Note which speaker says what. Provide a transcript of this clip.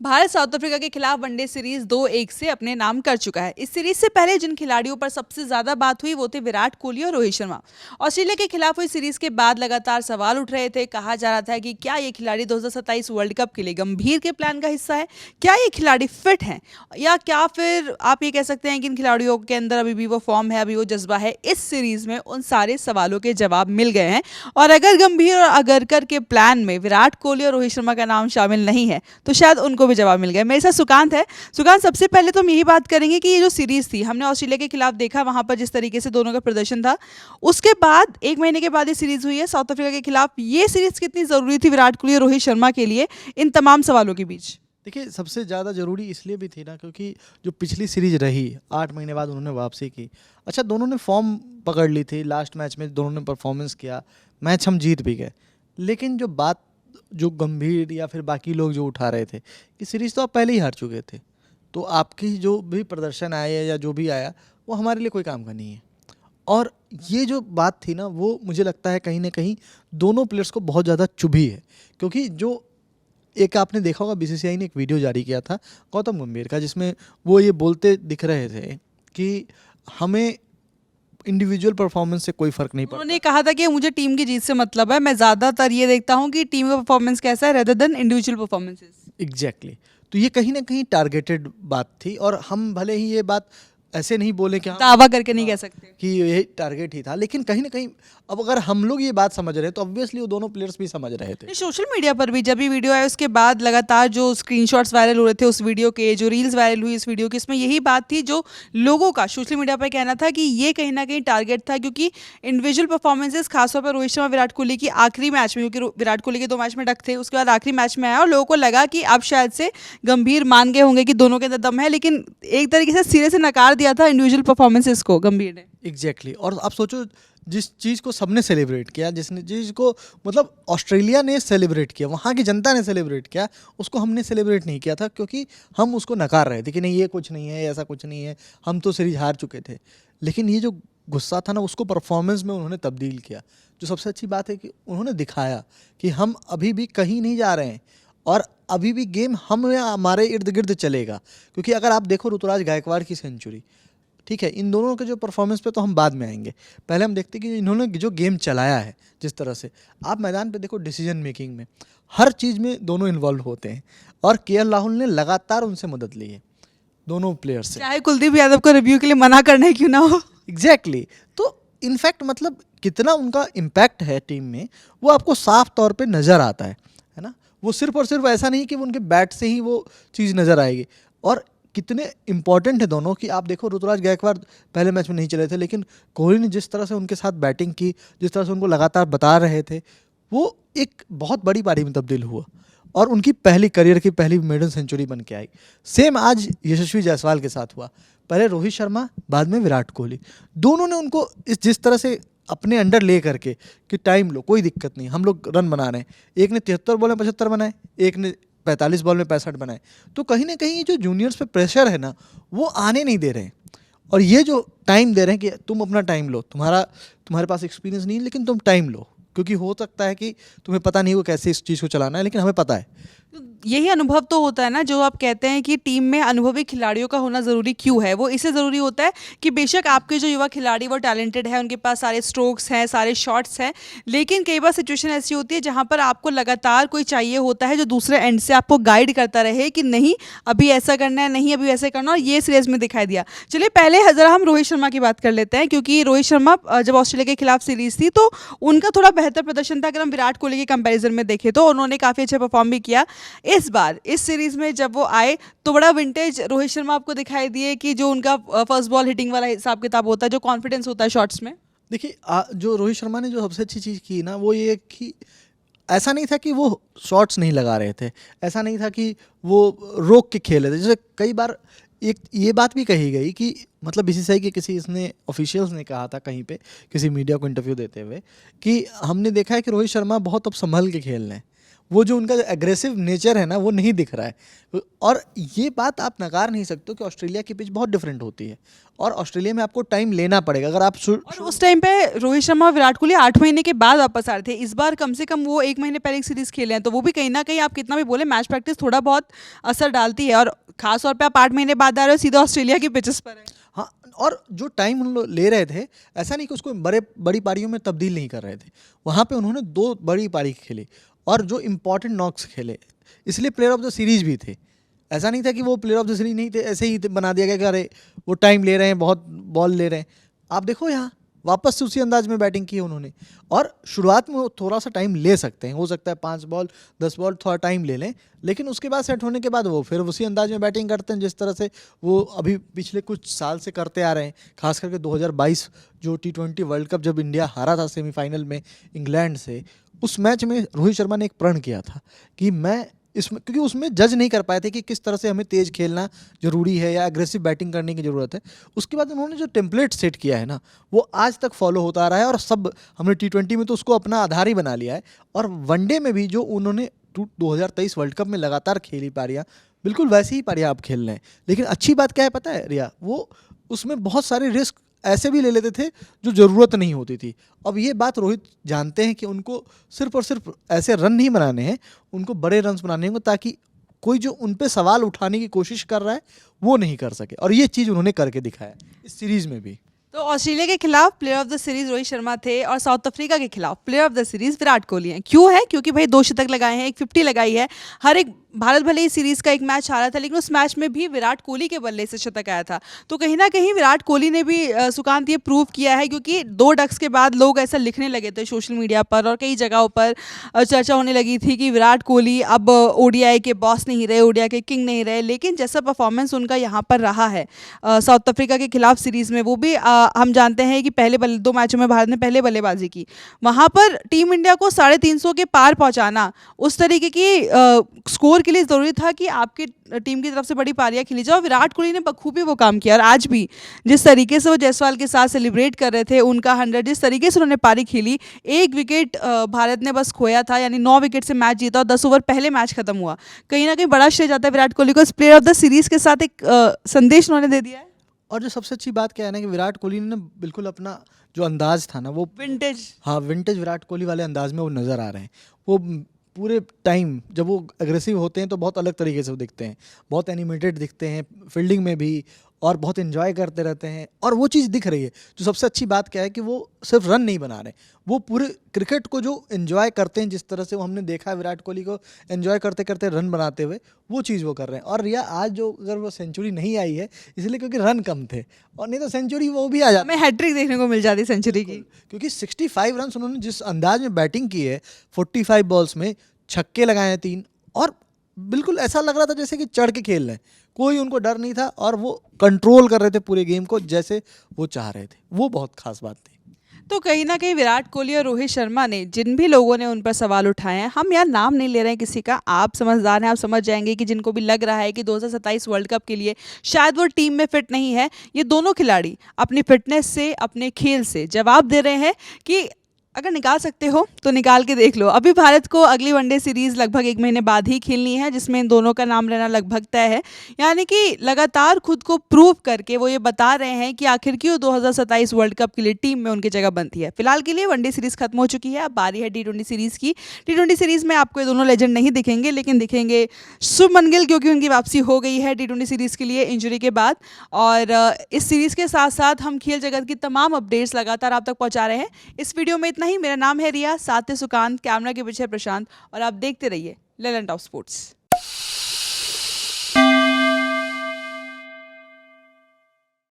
Speaker 1: Bharat south Africa के खिलाफ one day series 2-1 से अपने नाम कर चुका है। इस सीरीज से पहले जिन खिलाड़ियों पर सबसे ज्यादा बात हुई वो थे विराट कोहली और रोहित शर्मा। ऑस्ट्रेलिया के खिलाफ हुई सीरीज के बाद लगातार सवाल उठ रहे थे। कहा जा रहा था कि क्या ये खिलाड़ी 2027 वर्ल्ड कप के लिए गंभीर के प्लान का हिस्सा है, क्या ये खिलाड़ी फिट हैं, या क्या फिर आप ये कह सकते हैं कि इन खिलाड़ियों के अंदर अभी भी वो फॉर्म है, अभी वो जज्बा है। इस सीरीज में उन सारे सवालों के जवाब मिल गए हैं। और अगर गंभीर और अगरकर के प्लान में विराट कोहली और रोहित शर्मा का नाम शामिल नहीं है तो शायद उनको भी जवाब मिल गया। मेरे साथ सुकांत है। सुकांत, सबसे पहले तो हम यही बात करेंगे कि ये जो सीरीज थी, हमने ऑस्ट्रेलिया के खिलाफ देखा, वहां पर जिस तरीके से दोनों का प्रदर्शन था, उसके बाद 1 महीने के बाद ये सीरीज हुई है साउथ अफ्रीका के खिलाफ। ये सीरीज कितनी जरूरी थी विराट कोहली और रोहित शर्मा के लिए इन तमाम सवालों के बीच?
Speaker 2: देखिए, सबसे ज़्यादा ज़रूरी इसलिए भी थी ना क्योंकि जो पिछली सीरीज रही 8 महीने बाद उन्होंने वापसी की। अच्छा, दोनों ने फॉर्म पकड़ ली थी, लास्ट मैच में दोनों ने परफॉर्मेंस किया, मैच हम जीत भी गए। लेकिन जो बात जो गंभीर या फिर बाकी लोग जो उठा रहे थे कि सीरीज तो आप पहले ही हार चुके थे, तो आपकी जो भी प्रदर्शन आया या जो भी आया वो हमारे लिए कोई काम का नहीं है। और ये जो बात थी ना, वो मुझे लगता है कहीं ना कहीं दोनों प्लेयर्स को बहुत ज़्यादा चुभी है। क्योंकि जो एक आपने देखा होगा, बीसीसीआई ने एक वीडियो जारी किया था गौतम गंभीर का, जिसमें वो ये बोलते दिख रहे थे कि हमें इंडिविजुअल परफॉर्मेंस से कोई फर्क नहीं पड़ता।
Speaker 1: उन्होंने कहा था कि मुझे टीम की जीत से मतलब है, मैं ज्यादातर ये देखता हूँ कि टीम का परफॉर्मेंस कैसा है rather than individual performances.
Speaker 2: Exactly. तो ये कहीं ना कहीं टारगेटेड बात थी, और हम भले ही ये बात ऐसे नहीं बोले कि
Speaker 1: दावा करके नहीं कह सकते
Speaker 2: कि ये टारगेट ही था, लेकिन कहीं ना कहीं अब अगर हम लोग ये बात समझ रहे हैं तो ऑब्वियसली वो दोनों प्लेयर्स भी समझ रहे थे।
Speaker 1: सोशल मीडिया पर भी जब ये वीडियो आया उसके बाद लगातार जो स्क्रीनशॉट्स वायरल हो रहे थे उस वीडियो के, जो रील्स वायरल हुई इस वीडियो की, इसमें यही बात थी जो लोगों का सोशल मीडिया पर कहना था कि ये कहीं ना कहीं टारगेट था, क्योंकि इंडिविजुअल परफॉर्मेंसेस खासतौर पर रोहित शर्मा विराट कोहली की आखिरी मैच में, क्योंकि विराट कोहली के 2 मैच में डक थे, उसके बाद आखिरी मैच में आया और लोगों को लगा कि अब शायद से गंभीर मान गए होंगे कि दोनों के अंदर दम है, लेकिन एक तरीके से सिरे से नकार दिया था इंडिविजुअल परफॉर्मेंसेस को गंभीर ने।
Speaker 2: एग्जैक्टली। और आप सोचो, जिस चीज़ को सबने सेलिब्रेट किया, जिसने चीज़ को मतलब ऑस्ट्रेलिया ने सेलिब्रेट किया, वहाँ की जनता ने सेलिब्रेट किया, उसको हमने सेलिब्रेट नहीं किया था क्योंकि हम उसको नकार रहे थे कि नहीं ये कुछ नहीं है, ऐसा कुछ नहीं है, हम तो सीरीज हार चुके थे। लेकिन ये जो गुस्सा था ना, उसको परफॉर्मेंस में उन्होंने तब्दील किया। जो सबसे अच्छी बात है कि उन्होंने दिखाया कि हम अभी भी कहीं नहीं जा रहे हैं और अभी भी गेम हम या हमारे इर्द गिर्द चलेगा। क्योंकि अगर आप देखो ऋतुराज गायकवाड़ की सेंचुरी, ठीक है, इन दोनों के जो परफॉर्मेंस पे तो हम बाद में आएंगे, पहले हम देखते कि इन्होंने जो गेम चलाया है, जिस तरह से आप मैदान पे देखो, डिसीजन मेकिंग में हर चीज़ में दोनों इन्वॉल्व होते हैं। और केएल राहुल ने लगातार उनसे मदद ली है, दोनों प्लेयर्स से,
Speaker 1: चाहे कुलदीप यादव को रिव्यू के लिए मना करना है क्यों ना हो।
Speaker 2: एग्जैक्टली। तो इनफैक्ट मतलब कितना उनका इम्पैक्ट है टीम में, वो आपको साफ तौर पे नज़र आता है ना। वो सिर्फ और सिर्फ ऐसा नहीं कि उनके बैट से ही वो चीज़ नज़र आएगी। और कितने इंपॉर्टेंट है दोनों कि आप देखो, ऋतुराज गायकवाड़ पहले मैच में नहीं चले थे, लेकिन कोहली ने जिस तरह से उनके साथ बैटिंग की, जिस तरह से उनको लगातार बता रहे थे, वो एक बहुत बड़ी पारी में तब्दील हुआ और उनकी पहली करियर की पहली मेडन सेंचुरी बन के आई। सेम आज यशस्वी जायसवाल के साथ हुआ, पहले रोहित शर्मा, बाद में विराट कोहली। दोनों ने उनको इस जिस तरह से अपने अंडर ले करके कि टाइम लो, कोई दिक्कत नहीं, हम लोग रन बना रहे हैं। एक ने 73 बॉल में 75 बनाए, एक ने 45 बॉल में 65 बनाए। तो कहीं ना कहीं जो जूनियर्स पे प्रेशर है ना, वो आने नहीं दे रहे हैं। और ये जो टाइम दे रहे हैं कि तुम अपना टाइम लो, तुम्हारे पास एक्सपीरियंस नहीं है लेकिन तुम टाइम लो, क्योंकि हो सकता है कि तुम्हें पता नहीं हो कैसे इस चीज़ को चलाना है, लेकिन हमें पता है।
Speaker 1: यही अनुभव तो होता है ना, जो आप कहते हैं कि टीम में अनुभवी खिलाड़ियों का होना ज़रूरी क्यों है। वो इससे ज़रूरी होता है कि बेशक आपके जो युवा खिलाड़ी वो टैलेंटेड है, उनके पास सारे स्ट्रोक्स हैं, सारे शॉट्स हैं, लेकिन कई बार सिचुएशन ऐसी होती है जहां पर आपको लगातार कोई चाहिए होता है जो दूसरे एंड से आपको गाइड करता रहे कि नहीं अभी ऐसा करना है, नहीं अभी ऐसा करना। और ये सीरीज में दिखाई दिया। चलिए पहले ज़रा हम रोहित शर्मा की बात कर लेते हैं, क्योंकि रोहित शर्मा जब ऑस्ट्रेलिया के खिलाफ सीरीज थी तो उनका थोड़ा बेहतर प्रदर्शन था। अगर हम विराट कोहली के कंपेरिजन में देखें तो उन्होंने काफ़ी अच्छा परफॉर्म भी किया। इस बार इस सीरीज में जब वो आए तो बड़ा विंटेज रोहित शर्मा आपको दिखाई दिए, कि जो उनका फर्स्ट बॉल हिटिंग वाला हिसाब किताब होता है, जो कॉन्फिडेंस होता है शॉट्स में।
Speaker 2: देखिए, जो रोहित शर्मा ने जो सबसे अच्छी चीज़ की ना, वो ये कि ऐसा नहीं था कि वो शॉट्स नहीं लगा रहे थे, ऐसा नहीं था कि वो रोक के खेल रहे थे। जैसे कई बार एक ये बात भी कही गई कि मतलब बीसीसीआई के किसी इसने ऑफिशियल्स ने कहा था कहीं पे, किसी मीडिया को इंटरव्यू देते हुए, कि हमने देखा है कि रोहित शर्मा बहुत अब संभल के खेल रहे हैं, वो जो उनका एग्रेसिव नेचर है ना वो नहीं दिख रहा है। और ये बात आप नकार नहीं सकते कि ऑस्ट्रेलिया की पिच बहुत डिफरेंट होती है और ऑस्ट्रेलिया में आपको टाइम लेना पड़ेगा। अगर आप
Speaker 1: और उस टाइम पे रोहित शर्मा और विराट कोहली 8 महीने के बाद वापस आ रहे थे। इस बार कम से कम वो 1 महीने पहले एक सीरीज खेले हैं, तो वो भी कहीं ना कहीं आप कितना भी बोले मैच प्रैक्टिस थोड़ा बहुत असर डालती है। और खास तौर पे आप 8 महीने बाद आ रहे हो, सीधा ऑस्ट्रेलिया की पिचेस पर है।
Speaker 2: हाँ, और जो टाइम उन लोग ले रहे थे, ऐसा नहीं कि उसको बड़ी पारियों में तब्दील नहीं कर रहे थे। वहाँ पे उन्होंने 2 बड़ी पारी खेली और जो इम्पोर्टेंट नॉक्स खेले, इसलिए प्लेयर ऑफ द सीरीज भी थे। ऐसा नहीं था कि वो प्लेयर ऑफ द सीरीज नहीं थे, ऐसे ही बना दिया गया कि अरे वो टाइम ले रहे हैं, बहुत बॉल ले रहे हैं। आप देखो यहाँ वापस से उसी अंदाज में बैटिंग की उन्होंने। और शुरुआत में वो थोड़ा सा टाइम ले सकते हैं, हो सकता है 5 बॉल 10 बॉल थोड़ा टाइम ले लें, लेकिन उसके बाद सेट होने के बाद वो फिर उसी अंदाज में बैटिंग करते हैं जिस तरह से वो अभी पिछले कुछ साल से करते आ रहे हैं। खास करके 2022 जो T20 वर्ल्ड कप जब इंडिया हारा था सेमीफाइनल में इंग्लैंड से, उस मैच में रोहित शर्मा ने एक प्रण किया था कि मैं इसमें, क्योंकि उसमें जज नहीं कर पाए थे कि किस तरह से हमें तेज खेलना जरूरी है या एग्रेसिव बैटिंग करने की ज़रूरत है। उसके बाद उन्होंने जो टेम्पलेट सेट किया है ना, वो आज तक फॉलो होता आ रहा है और सब हमने T20 में तो उसको अपना आधार ही बना लिया है। और वनडे में भी जो उन्होंने 2023 वर्ल्ड कप में लगातार खेली पारियाँ, बिल्कुल वैसी ही पारियाँ आप खेल रहे हैं। लेकिन अच्छी बात क्या है पता है रिया, वो उसमें बहुत सारे रिस्क ऐसे भी ले लेते थे जो ज़रूरत नहीं होती थी। अब ये बात रोहित जानते हैं कि उनको सिर्फ और सिर्फ ऐसे रन नहीं बनाने हैं, उनको बड़े रन्स बनाने होंगे ताकि कोई जो उन पे सवाल उठाने की कोशिश कर रहा है वो नहीं कर सके। और ये चीज़ उन्होंने करके दिखाया इस सीरीज़ में भी।
Speaker 1: तो ऑस्ट्रेलिया के खिलाफ player of the series Rohit Sharma थे और साउथ अफ्रीका के खिलाफ player of the series Virat Kohli हैं। क्यों है? क्योंकि भाई 2 शतक लगाए हैं, एक 50 लगाई है। हर एक भारत भले ही सीरीज का एक मैच हारा था, लेकिन उस मैच में भी विराट कोहली के बल्ले से शतक आया था। तो कहीं ना कहीं विराट कोहली ने भी सुकांत ये प्रूव किया है, क्योंकि 2 डक्स के बाद लोग ऐसा लिखने लगे थे सोशल मीडिया पर और कई जगहों पर चर्चा होने लगी थी कि विराट कोहली अब ओडीआई के बॉस नहीं रहे, ओडीआई के किंग नहीं रहे। लेकिन जैसा परफॉर्मेंस उनका यहाँ पर रहा है साउथ अफ्रीका के खिलाफ सीरीज में, वो भी हम जानते हैं कि पहले 2 मैचों में भारत ने पहले बल्लेबाजी की। वहाँ पर टीम इंडिया को 350 के पार पहुँचाना उस तरीके की स्कोर के लिए ज़रूरी था कि आपकी टीम की तरफ से बड़ी पारियां खेली जाओ। विराट कोहली ने बखूबी वो काम किया और आज भी जिस तरीके से वो जायसवाल के साथ सेलिब्रेट कर रहे थे उनका 100, जिस तरीके से उन्होंने पारी खेली, 1 विकेट भारत ने बस खोया था, यानी 9 विकेट से मैच जीता और 10 ओवर पहले मैच खत्म हुआ। कहीं ना कहीं बड़ा श्रेय जाता है विराट कोहली को। इस प्लेयर ऑफ द सीरीज के साथ एक संदेश उन्होंने दे दिया है।
Speaker 2: और जो सबसे अच्छी बात क्या है ना कि विराट कोहली ने बिल्कुल अपना जो अंदाज था ना वो
Speaker 1: विंटेज,
Speaker 2: हाँ विंटेज विराट कोहली वाले अंदाज में वो नज़र आ रहे हैं। वो पूरे टाइम जब वो एग्रेसिव होते हैं तो बहुत अलग तरीके से वो दिखते हैं, बहुत एनिमेटेड दिखते हैं फील्डिंग में भी, और बहुत एंजॉय करते रहते हैं। और वो चीज़ दिख रही है। जो सबसे अच्छी बात क्या है कि वो सिर्फ रन नहीं बना रहे, वो पूरे क्रिकेट को जो एंजॉय करते हैं, जिस तरह से वो हमने देखा है विराट कोहली को एंजॉय करते करते रन बनाते हुए, वो चीज़ वो कर रहे हैं। और रिया आज जो अगर वो सेंचुरी नहीं आई है इसलिए क्योंकि रन कम थे, और नहीं तो सेंचुरी वो भी आ जाती,
Speaker 1: हमें हैट्रिक देखने को मिल जाती सेंचुरी की।
Speaker 2: क्योंकि 65 रन उन्होंने जिस अंदाज में बैटिंग की है, 45 बॉल्स में छक्के लगाए हैं 3, और बिल्कुल ऐसा लग रहा था जैसे कि चढ़ के खेल रहे हैं, कोई उनको डर नहीं था और वो कंट्रोल कर रहे थे पूरे गेम को जैसे वो चाह रहे थे। वो बहुत खास बात थी।
Speaker 1: तो कहीं ना कहीं विराट कोहली और रोहित शर्मा ने, जिन भी लोगों ने उन पर सवाल उठाए हैं, हम यार नाम नहीं ले रहे हैं किसी का, आप समझदार हैं, आप समझ जाएंगे कि जिनको भी लग रहा है कि 2027 वर्ल्ड कप के लिए शायद वो टीम में फिट नहीं है, ये दोनों खिलाड़ी अपनी फिटनेस से, अपने खेल से जवाब दे रहे हैं कि अगर निकाल सकते हो तो निकाल के देख लो। अभी भारत को अगली वनडे सीरीज़ लगभग 1 महीने बाद ही खेलनी है, जिसमें इन दोनों का नाम लेना लगभग तय है। यानी कि लगातार खुद को प्रूव करके वो ये बता रहे हैं कि आखिर क्यों 2027 वर्ल्ड कप के लिए टीम में उनकी जगह बनती है। फिलहाल के लिए वनडे सीरीज़ खत्म हो चुकी है, अब बारी है T20 सीरीज़ की। T20 सीरीज़ में आपको ये दोनों लेजेंड नहीं दिखेंगे, लेकिन दिखेंगे शुभमन गिल, क्योंकि उनकी वापसी हो गई है T20 सीरीज़ के लिए इंजरी के बाद। और इस सीरीज़ के साथ साथ हम खेल जगत की तमाम अपडेट्स लगातार आप तक पहुँचा रहे हैं। इस वीडियो में इतना ही। मेरा नाम है रिया, साथ है सुकांत, कैमरा के पीछे प्रशांत, और आप देखते रहिए ललन टॉप स्पोर्ट्स।